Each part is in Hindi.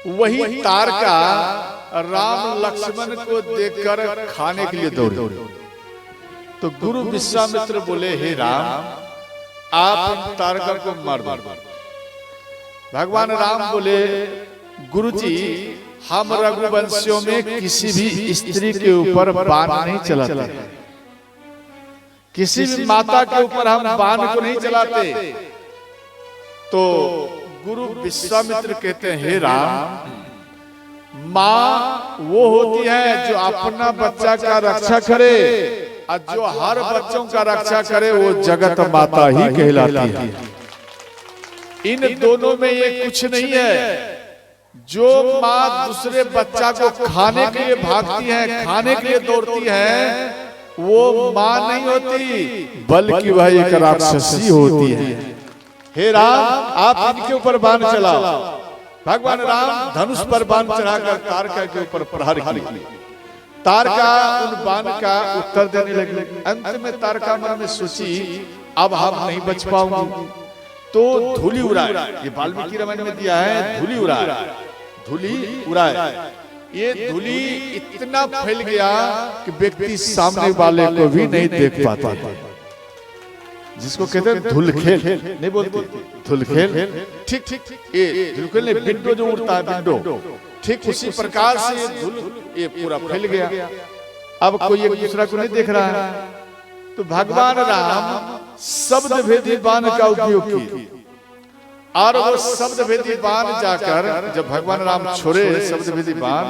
वही तारका राम लक्ष्मण को देखकर खाने के लिए दौड़े। तो गुरु विश्वामित्र बोले, हे राम, आप तारका को मार दो। भगवान राम बोले, गुरुजी, हम रघुवंशियों में किसी भी स्त्री के ऊपर बाण नहीं चलाते, किसी भी माता के ऊपर हम बाण को नहीं चलाते। तो गुरु विश्वामित्र कहते हैं, हे राम, माँ वो होती है जो अपना बच्चा का रक्षा करे, और जो हर बच्चों का रक्षा करे वो जगत माता ही कहलाती है। इन दोनों में ये कुछ नहीं है। जो माँ दूसरे बच्चा को खाने के लिए भागती है, खाने के लिए दौड़ती है, वो माँ नहीं होती, बल्कि वह एक राक्षसी होती है। हे राम, आप इनके ऊपर बाण चलाओ। भगवान राम धनुष पर बाण चढ़ाकर तारका के ऊपर प्रहार किए। तारका उन बाण का उत्तर देने लगी। अंत में तारका मन में सोची, अब हम नहीं बच पाऊंगी, तो धूली उड़ाए। ये वाल्मीकि रामायण में दिया है, धूली उड़ाए, धूली उड़ाए। ये धूली इतना फैल गया कि व्यक्ति सामने वाले को भी नहीं देख पाता, जिसको कहते हैं धुलखेल, नहीं बोलते धुलखेल। ठीक ठीक, ये धुलखेल नहीं, विंडो जो उड़ता है, विंडो, ठीक उसी प्रकार से ये धूल ये पूरा फैल गया। अब कोई एक दूसरा को नहीं देख रहा है। तो भगवान राम शब्द भेदी बाण का उपयोग किए, और वो शब्द भेदी बाण जाकर, जब भगवान राम छोड़े शब्द भेदी बाण,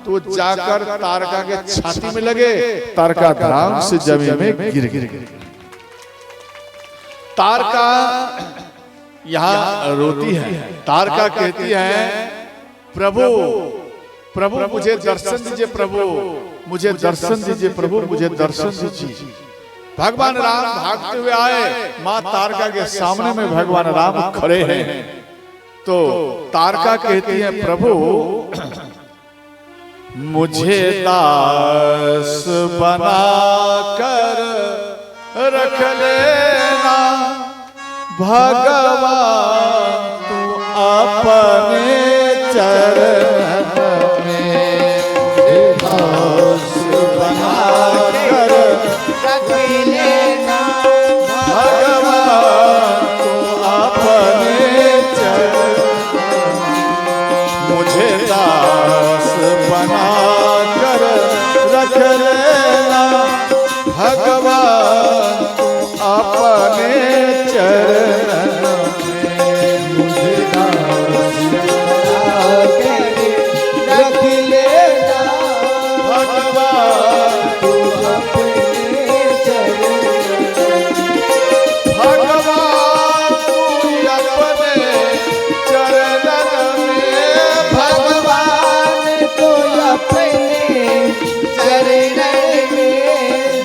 तो जाकर तारका के छाती में लगे। तारका धड़ाम से जमीन में गिर गिर। तारका यहाँ रोती है। तारका कहती है, प्रभु प्रभु मुझे दर्शन दीजिए, प्रभु मुझे दर्शन दीजिए, प्रभु मुझे दर्शन दीजिए। भगवान राम भागते हुए आए, माँ तारका के सामने में भगवान राम खड़े हैं। तो तारका कहती है, प्रभु मुझे दास बनाकर रख लेना, भगवान तू अपने चरण में दास बनाकर रख लेना, भगवान तू अपने चरण में मुझे दास बनाकर रख लेना, भगवान तू अपने चरण में मुझे दास बनाकर रख लेना, भगवान तू अपने चरण में, भगवान तू अपने चरण में, भगवान तू अपने चरण में,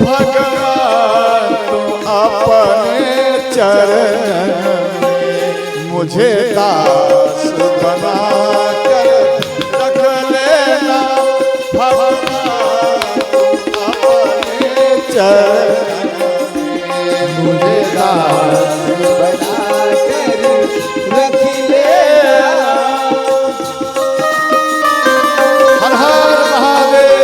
भगवान तू अपने चरण में मुझे दास बनाकर रख लेना, भगवान तू अपने चरण में मुझे दास बनाकर रख लेना। हर हर महादेव।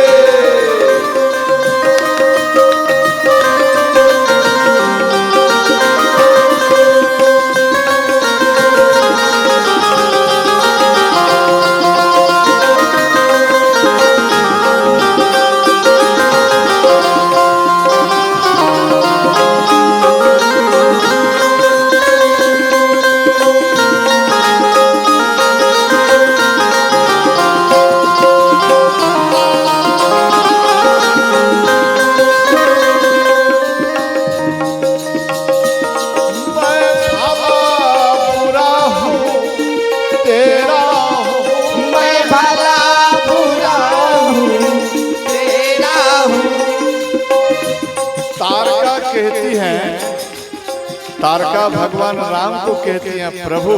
तारका भगवान राम को कहती हैं, प्रभु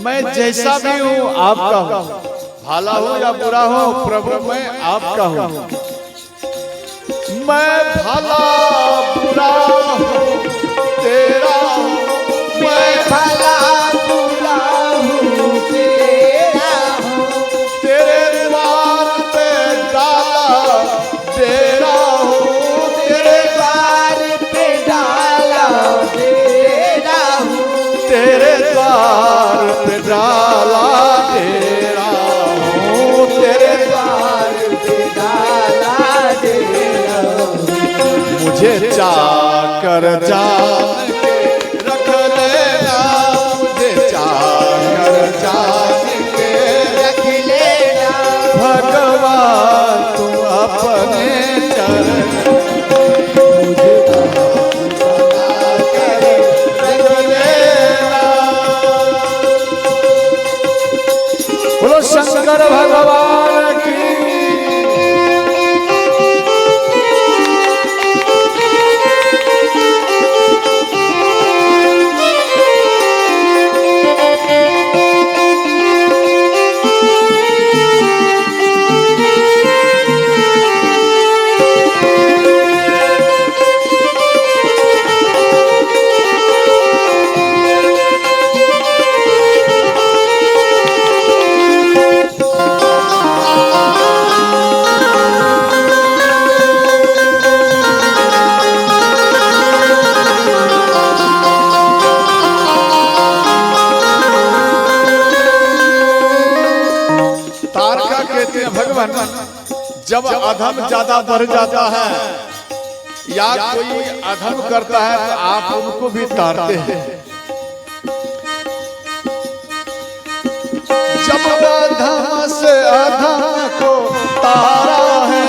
मैं जैसा भी हूँ आपका हूँ, भला हो या बुरा हो, प्रभु मैं आपका हूँ। मैं भला बुरा हूँ तेरा हूँ, मैं भला बुरा हूँ तेरा हूँ, डाला डेरा हूँ, तेरे द्वार पे डाला डेरा, मुझे चाकर जान के रख लेना, मुझे चाकर जान के रख लेना, भगवान तू अपने चरण मुझे बोलो शंकर भगवान की। भगवान जब अधम ज्यादा बढ़ जाता है या कोई अधम करता है तो आप उनको भी तारते हैं। जब अधम से अधम को तारा है,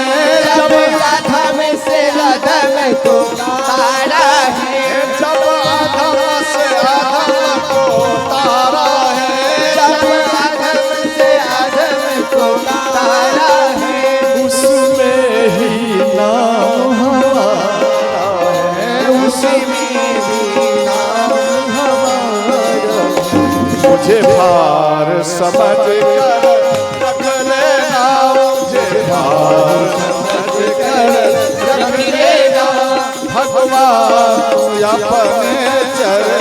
जब अधम से अधम को तारा है, जब अधम से अधम को तारा है, जब अधम से अधम को तारा है, उसमें ही नाम हमारा है, उसमें भी नाम हमारा। मुझे भार समझ कर रख लेना, मुझे भार समझ कर रख लेना, भगवान तू अपने चरण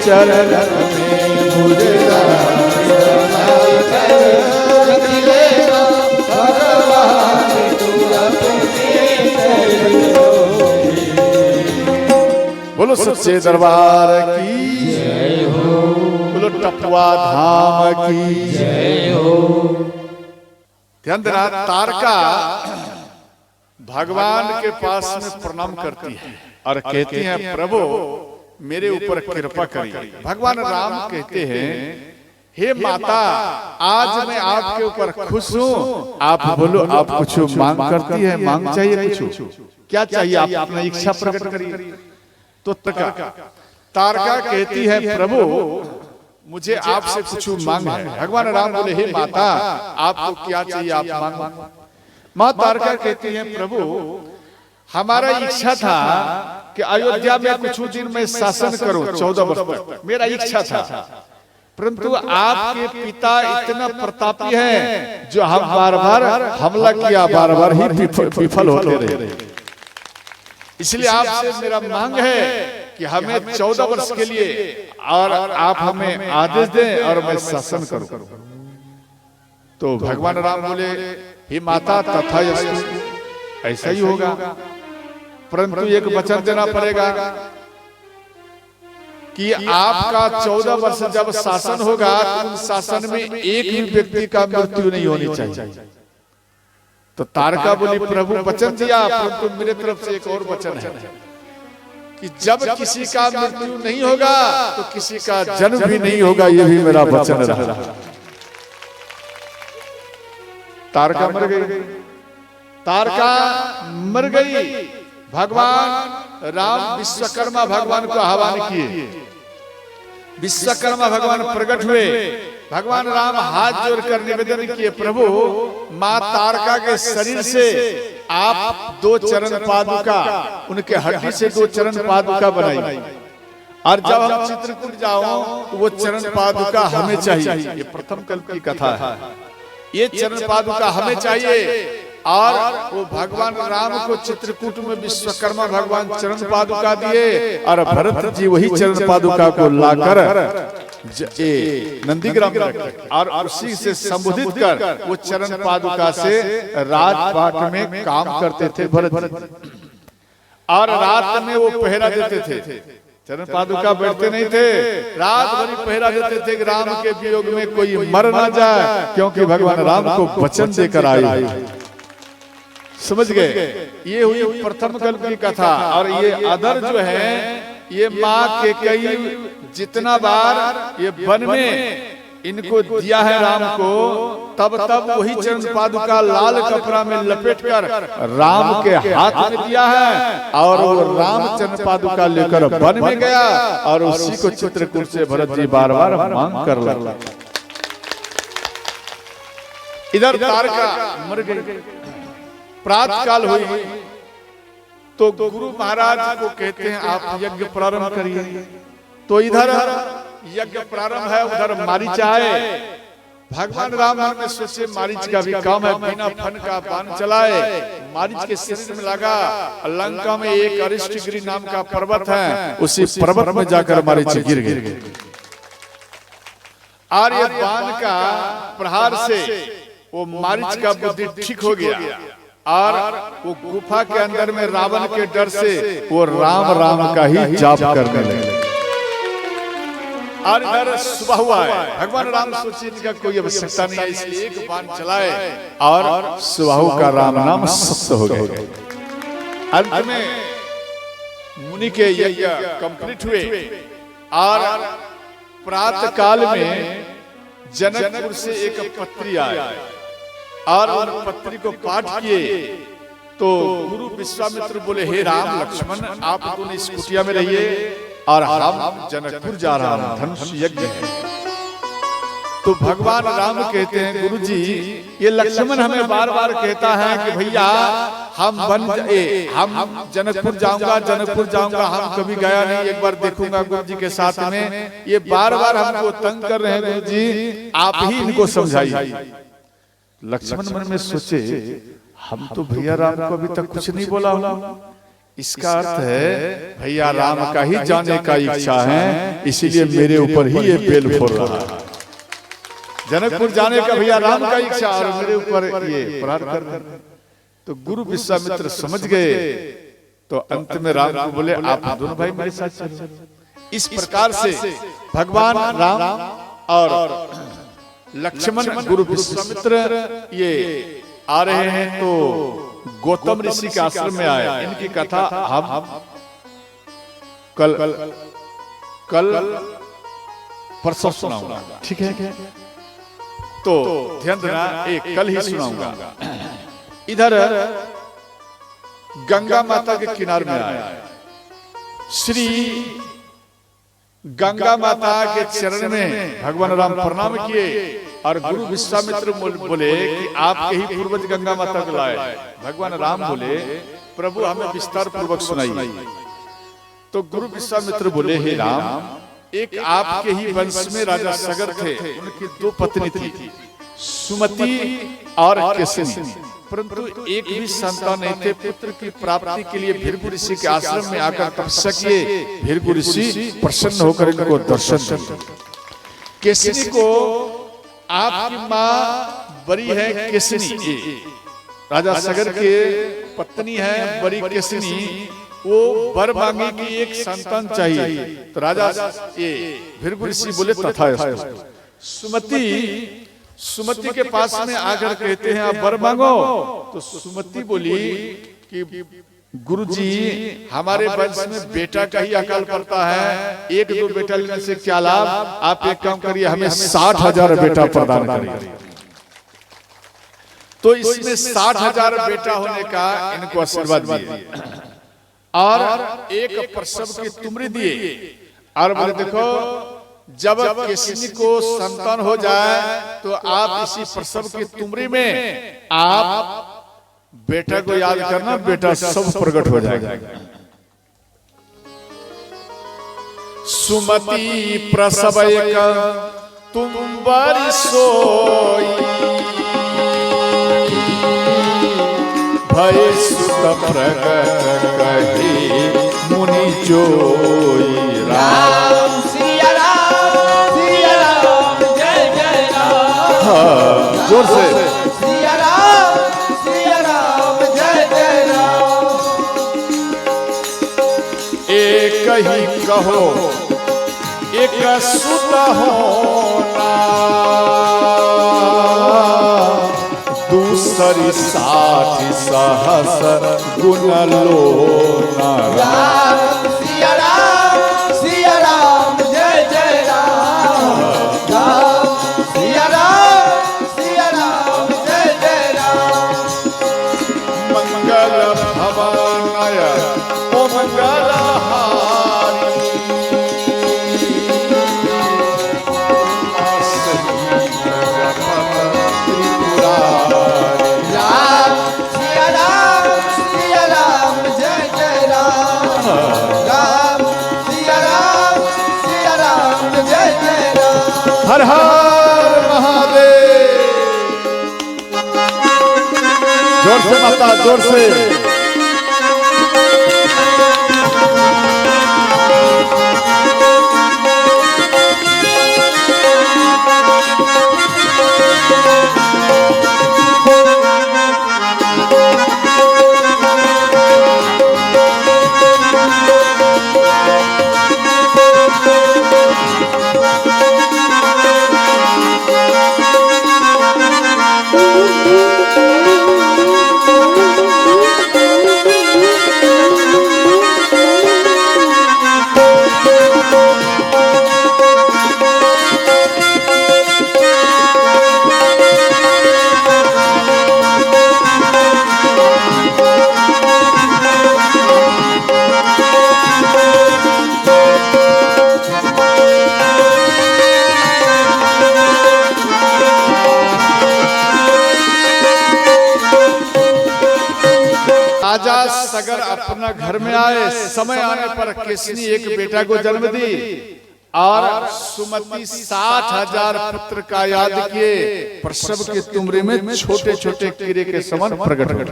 चरण में मुझे रख लेना, भगवान तू अपने बोलो सच्चे दरबार की जय हो, बोलो टपुआ धाम की जय हो। ध्यान देना, तारका भगवान के पास में प्रणाम करती है और कहती है प्रभु मेरे ऊपर कृपा करिए। भगवान राम कहते हैं हे माता आज मैं आपके ऊपर खुश हूँ, आप बोलो आप कुछ मांग करती है, मांग चाहिए कुछ, क्या चाहिए आप अपना इच्छा प्रकट करिए। तो तारका कहती है प्रभु मुझे आपसे कुछ मांग है। भगवान राम बोले हे माता आपको क्या चाहिए आप मांगो। माँ तारका कहती है प्रभु हमारा इच्छा था कि अयोध्या में कुछ दिन में शासन करूं 14 वर्ष तक, मेरा इच्छा था, परंतु आपके पिता इतना प्रतापी हैं जो हम बार बार हमला किया, बार बार ही विफल होते रहे। इसलिए आपसे मेरा मांग है कि हमें 14 वर्ष के लिए और आप हमें आदेश दें और मैं शासन करूं। तो भगवान राम बोले हे माता तथास्तु, ऐसा ही होगा, परंतु एक वचन देना पड़ेगा कि आपका 14 वर्ष जब शासन होगा तो उस शासन में एक भी व्यक्ति का मृत्यु नहीं होनी चाहिए। तो तारका बोली प्रभु वचन दिया, परंतु मेरे तरफ से एक और वचन है कि जब किसी का मृत्यु नहीं होगा तो किसी का जन्म भी नहीं होगा, ये भी मेरा वचन रहा। तारका मर गई, तारका मर गई। भगवान राम विश्वकर्मा भगवान को आह्वान किए, विश्वकर्मा भगवान प्रकट हुए। भगवान राम हाथ जोड़कर निवेदन किए प्रभु मां तारका के शरीर से आप 2 चरण पादुका, उनके हड्डी से 2 चरण पादुका बनाई, और जब हम चित्रकूट जाओ तो वो चरण पादुका हमें चाहिए। ये प्रथम कल्प की कथा है, ये चरण पादुका हमें चाहिए। और वो भगवान राम को चित्रकूट में विश्वकर्मा भगवान चरण पादुका दिए और भरत जी वही चरण पादुका को लाकर नंदीग्राम में रखे और उसी से संबोधित कर वो चरण पादुका से राजपाट में काम करते थे भरत, और रात में वो पहरा देते थे। चरण पादुका बैठते नहीं थे, रात भरी पहरा देते थे कि राम के वियोग में कोई मर ना जाए, क्योंकि भगवान राम को वचन देकर आए। समझ गए? ये हुई प्रथम कल्प की कथा। और ये अदर जो है ये माँ के कई जितना बार ये वन में इनको दिया है राम को, तब तब वही चरण पादुका लाल कपड़ा में लपेटकर राम के हाथ में दिया है, और वो राम चरण पादुका लेकर वन में गया और उसी को चित्रकूट से भरत जी बार बार मांग कर लगा। इधर तारका मर गई, प्रातः काल हुई तो गुरु महाराज को कहते हैं आप यज्ञ प्रारंभ करिए। तो इधर यज्ञ प्रारंभ है, उधर मारीच आए। भगवान राम में सोचे मारीच का भी काम है, बिना फन का बाण चलाए। मारीच के शरीर में लगा। लंका में एक अरिष्टगिरी नाम का पर्वत है, उसी पर्वत में जाकर मारीच गिर गए। और ये बाण का प्रहार से वो मारीच का बुद्धि ठीक हो गया, और वो गुफा के अंदर में रावण के डर से वो राम राम का ही जाप करने लगे। और इधर सुबह हुआ है, भगवान राम सोचे इनका कोई आवश्यकता नहीं है, इसलिए एक बाण चलाए और सुबह का राम नाम सत्य हो गए। अंत में मुनि के यज्ञ कंप्लीट हुए, और प्रातः काल में जनकपुर से एक पत्री आई और उन पत्री को पाठ किए। तो गुरु विश्वामित्र बोले, हे राम लक्ष्मण, आप दोनों इस कुटिया में रहिए और हम जनकपुर जा रहा हूं, धनुष यज्ञ है। तो भगवान राम कहते हैं, गुरु जी ये लक्ष्मण हमें बार बार कहता है कि भैया हम जनकपुर जाऊंगा, जनकपुर जाऊंगा, हम कभी गया नहीं, एक बार देखूंगा गुरु जी के साथ में। ये बार बार हमको तंग कर रहे हैं, गुरु जी आप ही इनको समझाइए। लक्ष्मण मन में सोचे, हम तो भैया राम को अभी तक कुछ नहीं बोला हूं, इसका अर्थ है भैया राम का ही जाने का इच्छा है, इसीलिए मेरे ऊपर ही ये बेल फोड़ रहा है। जनकपुर जाने का भैया राम का इच्छा और मेरे ऊपर ये प्रहार कर रहा है। तो गुरु विश्वामित्र समझ गए। तो अंत में राम को बोले, आप दोनों भाई मेरे साथ चलो। इस प्रकार से भगवान राम और लक्ष्मण गुरु विश्वामित्र ये आ रहे हैं। तो गौतम ऋषि के आश्रम में आए। इनकी कथा हम कल परसों सुनाऊंगा, ठीक है? तो ध्यान देना, एक कल ही सुनाऊंगा। इधर गंगा माता के किनारे में आए। श्री गंगा माता के चरण में भगवान राम प्रणाम किए और गुरु विश्वामित्र बोले कि आपके ही पूर्वज गंगा माता को लाए। भगवान राम बोले, प्रभु हमें विस्तार पूर्वक सुनाइए। तो गुरु विश्वामित्र बोले, हे राम, एक आपके ही वंश में राजा सगर थे, उनकी दो पत्नी थी, सुमति और केसनी, परंतु एक भी संतान नहीं थे। पुत्र की प्राप्ति के लिए भृगु ऋषि के आश्रम में आकर तपस्या किए। भृगु ऋषि प्रसन्न होकर इनको दर्शन दिए। केसनी को आपकी माँ बड़ी है, केसनी राजा सगर के पत्नी है, बड़ी केसनी, वो वर मांगी कि एक संतान चाहिए। तो राजा ये भृगु ऋषि बोले, तथा। सुमति के पास में आकर कहते हैं, आप वर मांगो। तो सुमति बोली कि गुरुजी, हमारे वंश में बेटा का ही अकाल पड़ता है, एक दो बेटा लेने से क्या लाभ, आप एक काम करिए, हमें 60,000 बेटा प्रदान करिए। तो इसमें 60,000 बेटा होने का इनको आशीर्वाद दिए और एक प्रसव की तुमरी दिए। और बोले, देखो जब किसी को संतान हो जाए तो आप इसी प्रसव की तुमरी में आप बेटा को याद करना, बेटा सब प्रकट हो जाएगा। सुमति प्रसव तुम बरी सोई, भय सुत प्रगट कही मुनि जोई राम। सिया राम जय जय राम। जोर से सिया राम जय जय राम। एक ही कहो एक सुत होना, दूसरी 60 सहस्र गुण लोना। राम सिया राम जय जय राम। राम सिया राम जय जय राम। मंगल भवानय ओ मंगलहारी, हर हर महादेव। जोर से माता, जोर से। राजा सगर अपना घर में आए, समय आने पर किसने एक बेटा को जन्म दी और सुमति 60,000 पुत्र का याद किए। प्रसव के तुमरे में छोटे छोटे कीड़े के समान प्रकट हुए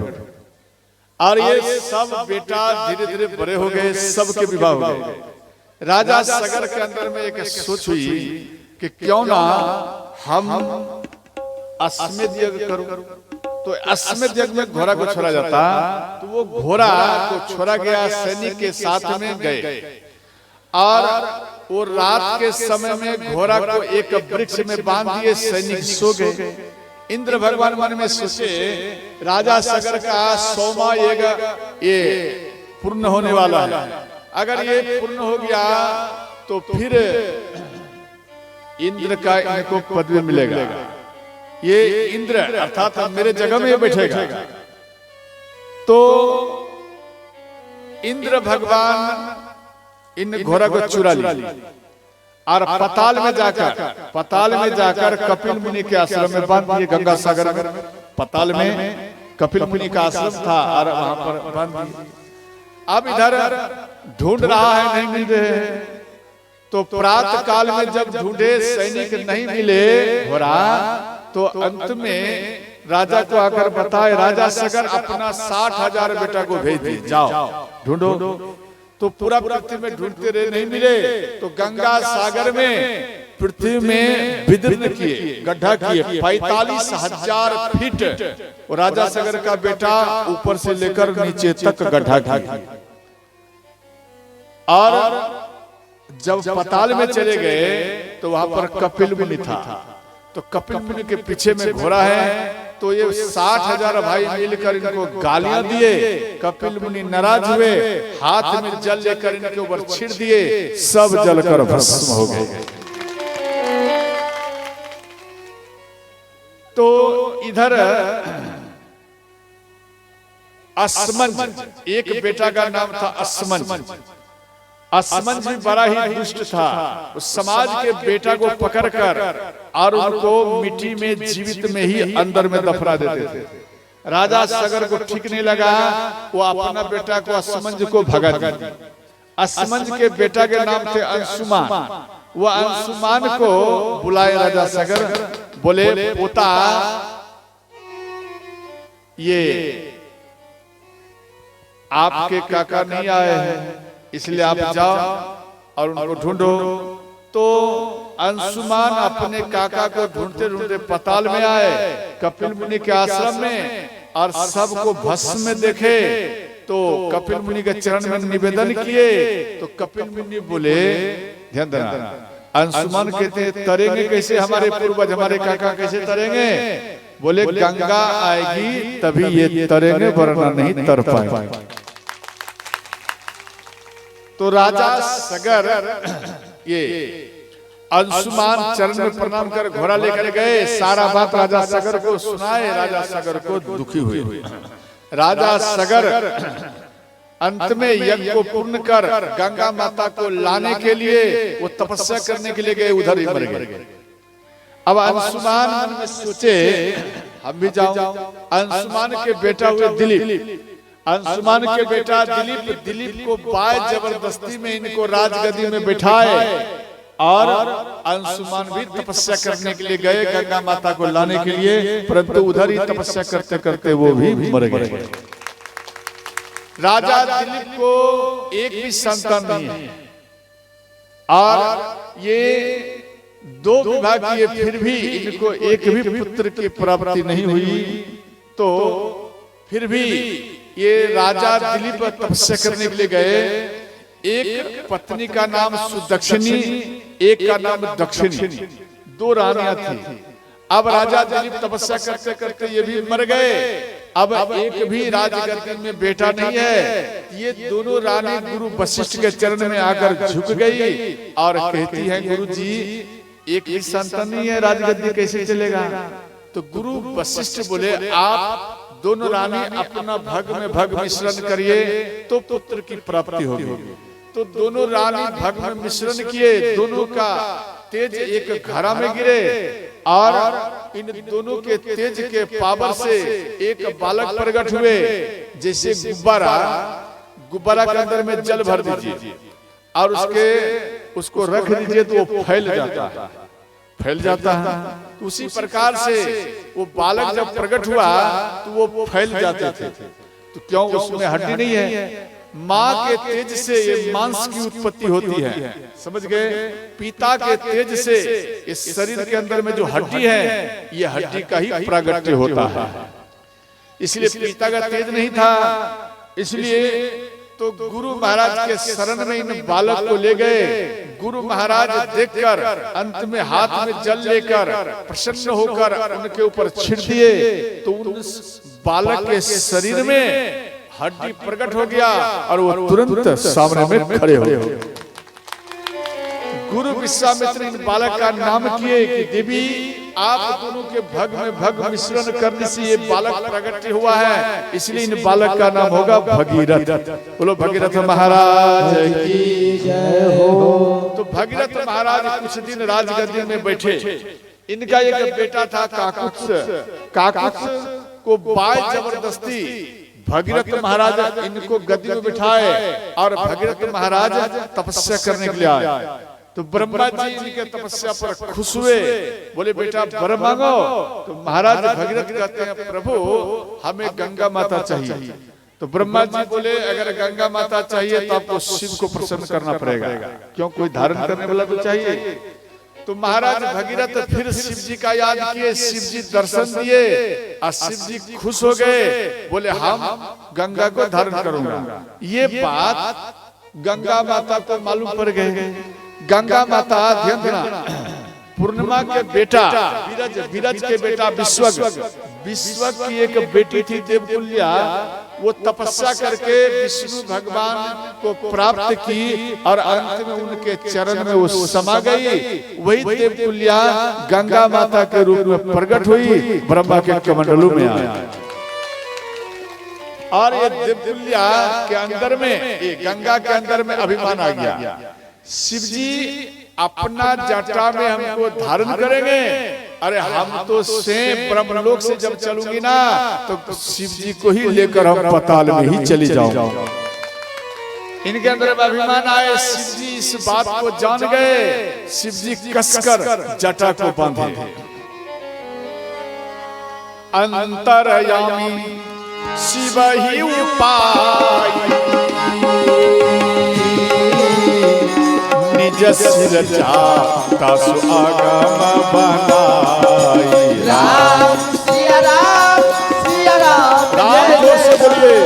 और ये सब बेटा धीरे धीरे बड़े हो गए, सबके विवाह हो गए। राजा सगर के अंदर में एक सोच हुई कि क्यों ना हम अश्वमेध यज्ञ करूं। तो अश्वमेध यज्ञ में घोड़ा को छोड़ा जाता, तो वो घोड़ा को छोड़ा गया, सैनिक के साथ में गए और वो रात के समय में घोड़ा को एक वृक्ष में बांध दिए, सैनिक सो गए। इंद्र भगवान मन में सोचे राजा सगर का 100वां यज्ञ ये पूर्ण होने वाला है, अगर ये पूर्ण हो गया तो फिर इंद्र का इनको पदवी मिलेगा। ये इंद्र अर्थात मेरे जगह में बैठेगा। तो इंद्र भगवान इन घोड़ा को चुरा लिया और पताल में जाकर कपिल मुनि के आश्रम में बांध दिए। गंगा सागर में पताल में कपिल मुनि का आश्रम था और वहां पर बांध दिए। अब इधर ढूंढ रहा है, नहीं मिल रहे हैं। तो प्रातः काल में जब ढूंढे सैनिक नहीं मिले घोड़ा, तो अंत में राजा को आकर बताए राजा सगर अपना 60,000 बेटा को भेज दी, जाओ ढूंढो। तो पूरा पृथ्वी में ढूंढते रहे, नहीं मिले। तो गंगा सागर में पृथ्वी में विदीर्ण किए, गड्ढा किए 45,000 फीट। और राजा सगर का बेटा ऊपर से लेकर नीचे तक गड्ढा किया। और जब पताल में चले गए तो वहां पर कपिल मुनि था। तो कपिल मुनि के पीछे में घोड़ा है। तो ये 60,000 भाई मिलकर इनको गालियां दिए। कपिल मुनि नाराज हुए, हाथ में जल लेकर इनके ऊपर छिड़ दिए, सब जलकर भस्म हो गए। तो इधर अस्मंज, एक बेटा का नाम था अस्मंज। अस्मंज भी बड़ा ही दुष्ट था। उस समाज के बेटा को पकड़कर और उनको मिट्टी में जीवित में ही अंदर में दफना देते थे। राजा सगर को ठीक नहीं लगा, वो अपना बेटा को अस्मंज को भगा दिया। अस्मंज के बेटा के नाम थे अंशुमान। वो अंशुमान को बुलाए राजा सगर, बोले पोता ये आपके काका नहीं आए हैं, इसलिए आप जाओ और उनको ढूंढो। तो अंशुमान अपने काका को ढूंढते ढूंढते पाताल में आए, कपिल मुनि के आश्रम में, और सबको भस्म में देखे। तो कपिल मुनि के चरण में निवेदन किए। तो कपिल मुनि बोले, ध्यान देना, अंशुमान कहते तरेंगे कैसे हमारे पूर्वज, हमारे काका कैसे तरेंगे? बोले गंगा आएगी तभी ये तरेंगे, वरना नहीं तर पाएंगे। तो राजा सगर ये अंशुमान चरण में प्रणाम कर घोड़ा लेकर गए, सारा बात राजा सगर को सुनाए। राजा सगर को दुखी हुए। राजा सगर अंत में यज्ञ को पूर्ण कर गंगा माता को लाने के लिए वो तपस्या करने के लिए गए, उधर ही मर गए। अब अंशुमान मन में सोचे हम भी जाऊं। अंशुमान के बेटा हुए दिलीप, अंशुमान के बेटा दिलीप को बाय जबरदस्ती में इनको राजगद्दी में बिठाए, और अंशुमान भी तपस्या करने के लिए गए गंगा माता को लाने के लिए, परंतु उधर ही तपस्या करते करते वो भी मर गए। राजा दिलीप को एक भी संतान नहीं है, और ये 2 विवाह किए, फिर भी इनको एक भी पुत्र की प्राप्ति नहीं हुई। तो फिर भी ये राजा दिलीप तपस्या करने के लिए गए। एक पत्नी का नाम सुदक्षिणी, एक का नाम दक्षिणी, 2 रानियां थी। अब राजा दिलीप तपस्या करते करते ये भी मर गए। अब एक भी राजगद्दी में बेटा नहीं है। ये दोनों रानी गुरु वशिष्ठ के चरण में आकर झुक गई और कहती है, गुरु जी एक भी संतान नहीं है, राजगद्दी कैसे चलेगा? तो गुरु वशिष्ठ बोले, आप दोनों रानी अपना भग में भग मिश्रण करिए तो पुत्र की प्राप्ति होगी। तो दोनों रानी भग में मिश्रण किए, दोनों का तेज एक घड़ा में गिरे, और इन दोनों के तेज के पावर से एक बालक प्रकट हुए, जैसे गुब्बारा के अंदर में जल भर दीजिए और उसको रख दीजिए तो वो फैल जाता है। तो उसी प्रकार से वो बालक जब प्रकट हुआ तो वो फैल जाते थे। तो क्यों? उसमें हड्डी नहीं है। माँ के तेज से ये मांस की उत्पत्ति होती है, समझ गए? पिता के तेज से इस शरीर के अंदर में जो हड्डी है, ये हड्डी का ही प्रागट्य होता है। इसलिए पिता का तेज नहीं था। इसलिए तो गुरु महाराज के शरण में इन बालक को ले गए। गुरु महाराज देखकर अंत में हाथ में जल लेकर प्रसन्न होकर उनके ऊपर छिड़ दिए। तो उस बालक के शरीर में हड्डी प्रकट हो गया और वो तुरंत सामने में खड़े हो गए। गुरु विश्वामित्र इन बालक का नाम किए कि देवी, आप दोनों के भग में भग मिश्रण करने से ये बालक प्रकट हुआ है, इसलिए इन बालक का नाम होगा भगीरथ। बोलो भगीरथ महाराज की जय हो। तो भगीरथ महाराज कुछ दिन राजगद्दी में बैठे। इनका एक बेटा था काकुत्स। काकुत्स को बाय जबरदस्ती भगीरथ महाराज इनको गद्दी में बिठाए और भगीरथ महाराज तपस्या करने के लिए आए। तो ब्रह्मा जी इनके तपस्या पर खुश हुए, बोले बेटा वर मांगो। तो महाराज भगीरथ कहते हैं, प्रभु हमें गंगा माता चाहिए। तो ब्रह्मा जी बोले, अगर गंगा माता चाहिए तो आपको शिव को प्रसन्न करना पड़ेगा, क्यों? कोई धारण करने वाला तो चाहिए। तो महाराज भगीरथ फिर शिव जी का याद किए, शिव जी दर्शन दिए और शिव जी खुश हो गए, बोले हम गंगा को धारण करूंगा। ये बात गंगा माता को मालूम पड़ गए। गंगा माता, ध्यान देना, पूर्णिमा के बेटा विरज के बेटा विश्वक की एक बेटी थी देवकुल्या। वो तपस्या करके विष्णु भगवान को प्राप्त की और अंत में उनके चरण में वो समा गई। वही देवकुल्या गंगा माता के रूप में प्रकट हुई, ब्रह्मा के कमंडलों में आई। और ये देवकुल्या के अंदर में, ये गंगा के अंदर में अभिमान आ गया। शिव जी अपना जटा में हमको धारण करेंगे। अरे हम तो स्वयं ब्रह्मलोक से जब चलूंगी ना तो शिव जी को ही लेकर हम पाताल में ही चली जाऊंगा। इनके अंदर अभिमान आए। शिव जी इस बात को जान गए। शिव जी कसकर जटा को बांधे। अंतरयामी शिव ही उपाय निज सिर चाता सु आगम बनाई। राम सिया राम राम जोर से बोलिए।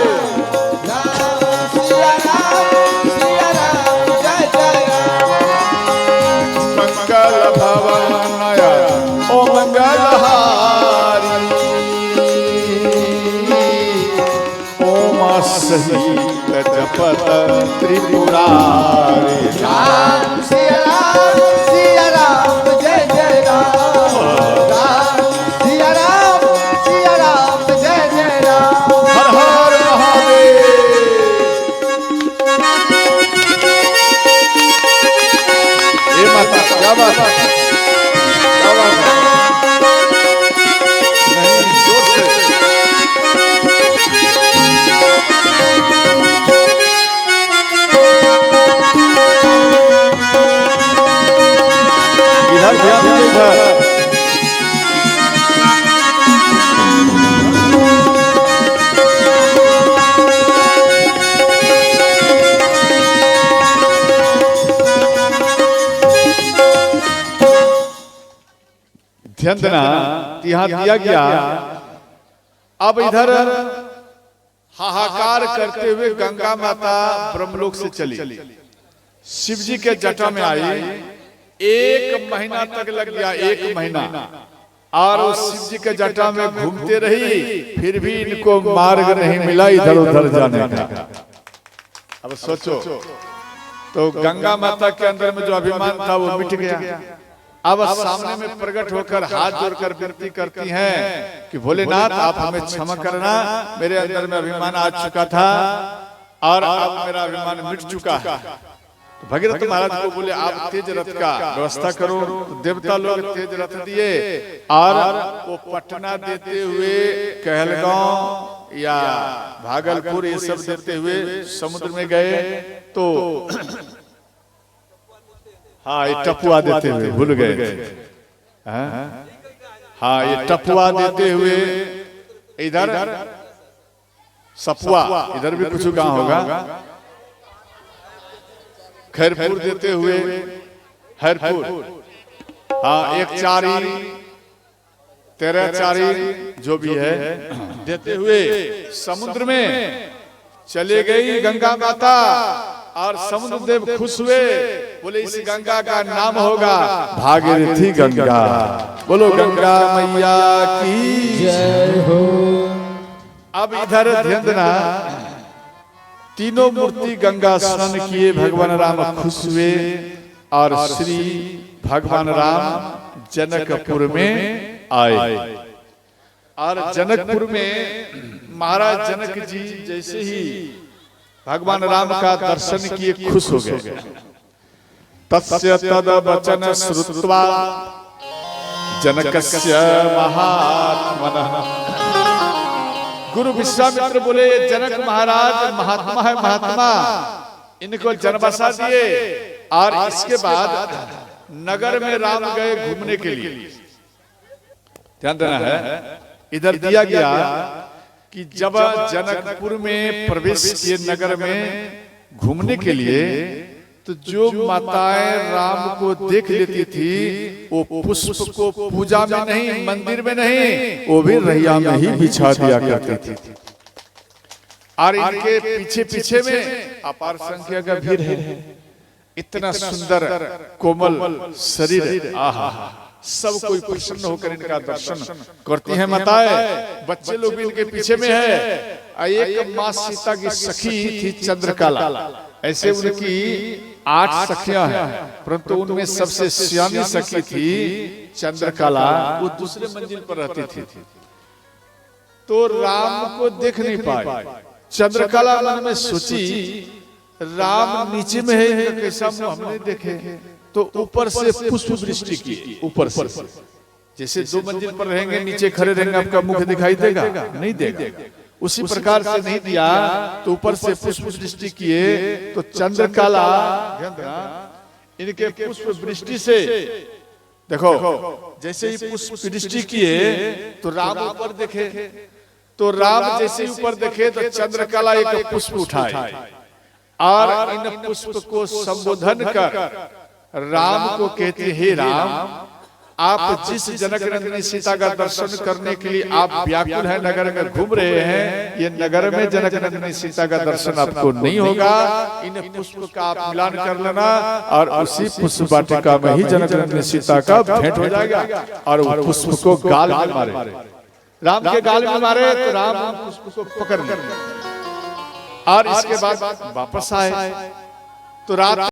सिया राम जय जय राम। मंगल भवन ओ मंगलहारी ओम सहित जपत त्रिपुरारी। राम सिया राम जय जय राम। राम सिया राम जय जय राम। हर हर महादेव। ये माता क्या बात है, क्या बात है। नहीं, जोर से। इधर ध्यान दीजिए, इधर। ध्यान देना, यहाँ दिया गया। अब इधर हाहाकार करते हुए गंगा माता ब्रह्मलोक से चली, शिव जी के जटा में आई। 1 महीना तक लग गया, 1 महीना। और उस शिव जी के जटा में घूमते रही, फिर भी इनको मार्ग नहीं मिला इधर उधर जाने का। अब सोचो, तो गंगा माता के अंदर में जो अभिमान था वो मिट गया। अब सामने में प्रकट होकर हाथ जोड़कर विनती करती हैं कि भोलेनाथ आप हमें क्षमा करना, मेरे अंदर में अभिमान आ चुका था और अब मेरा अभिमान मिट चुका है। तो भगीरथ महाराज को बोले आप तेज रथ का व्यवस्था करो। तो देवता लोग तेज रथ दिए और वो पटना देते हुए कहलगांव या भागलपुर ये सब देते हुए समुद्र में गए। तो हाँ, ये टपुआ देते हुए भूल गए थे। हाँ, ये टपुआ देते हुए इधर सपुआ, इधर भी कुछ गांव होगा। खैरपुर देते हुए हरपुर, हाँ, 1 चारी 13 चारी जो भी है देते हुए समुद्र में चले गई गंगा माता। और समुद्र देव खुश हुए, बोले इस गंगा का नाम होगा भागीरथी गंगा। बोलो गंगा मैया की जय हो। अब इधर ध्यान देना, तीनों मूर्ति गंगा स्नान किए, भगवान राम खुश हुए और श्री भगवान राम जनकपुर में आए। और जनकपुर में महाराज जनक जी जैसे ही भगवान राम का दर्शन किए खुश हो गए। तस्य तद वचन श्रुत्वा जनकस्य महात्मनः। गुरु विश्वामित्र बोले जनक महाराज महात्मा है, महात्मा, इनको जनबसा दिए। और इसके बाद नगर में राम गए घूमने के लिए। ध्यान देना है, इधर दिया गया कि जब जनकपुर में प्रवेश किए नगर में घूमने के लिए, तो जो माताएं राम को देख लेती थी वो पुष्प को पूजा में नहीं, मंदिर में नहीं, वो भी रैया में ही बिछा दिया करती थी। और इनके पीछे पीछे में अपार संख्या का भीड़ है। इतना सुंदर कोमल शरीर, आहा, सब कोई प्रसन्न होकर इनका दर्शन करती हैं माताएं। बच्चे लोग भी इनके पीछे में है। एक माँ सीता की सखी थी चंद्रकला। ऐसे उनकी 8 सखियां हैं, परंतु उनमें सबसे सियानी सखी थी चंद्रकला। वो दूसरे मंजिल पर रहती थी, तो राम को देख नहीं पाए। चंद्रकला मन में सोची राम नीचे में है, इनका कैसा मुंह हमने देखे। तो ऊपर से पुष्प वृष्टि की, ऊपर से, जैसे 2 मंजिल पर रहेंगे, नीचे खड़े रहेंगे, आपका मुख दिखाई देगा? नहीं देगा। उसी प्रकार से नहीं दिया, तो ऊपर से पुष्प वृष्टि किए। तो चंद्रकला इनके पुष्प वृष्टि से देखो, जैसे ही पुष्प वृष्टि किए तो राम ऊपर देखे, तो राम जैसे ऊपर देखे तो चंद्रकला एक पुष्प उठाए और इन पुष्प को संबोधन कर राम को कहते, हे राम, आप जिस जनक नंदिनी सीता का दर्शन करने के लिए आप व्याकुल है, नगर में घूम रहे हैं, ये नगर में जनक नंदिनी सीता का दर्शन आपको नहीं होगा। इन पुष्प का आप मिलान कर लेना और उसी पुष्प वाटिका में ही जनक नंदिनी सीता का भेंट हो जाएगा। और वो पुष्प को गाल में मारे, राम के गाल में मारे तो राम पुष्प को पकड़ ले और इसके बाद वापस आए। तो रात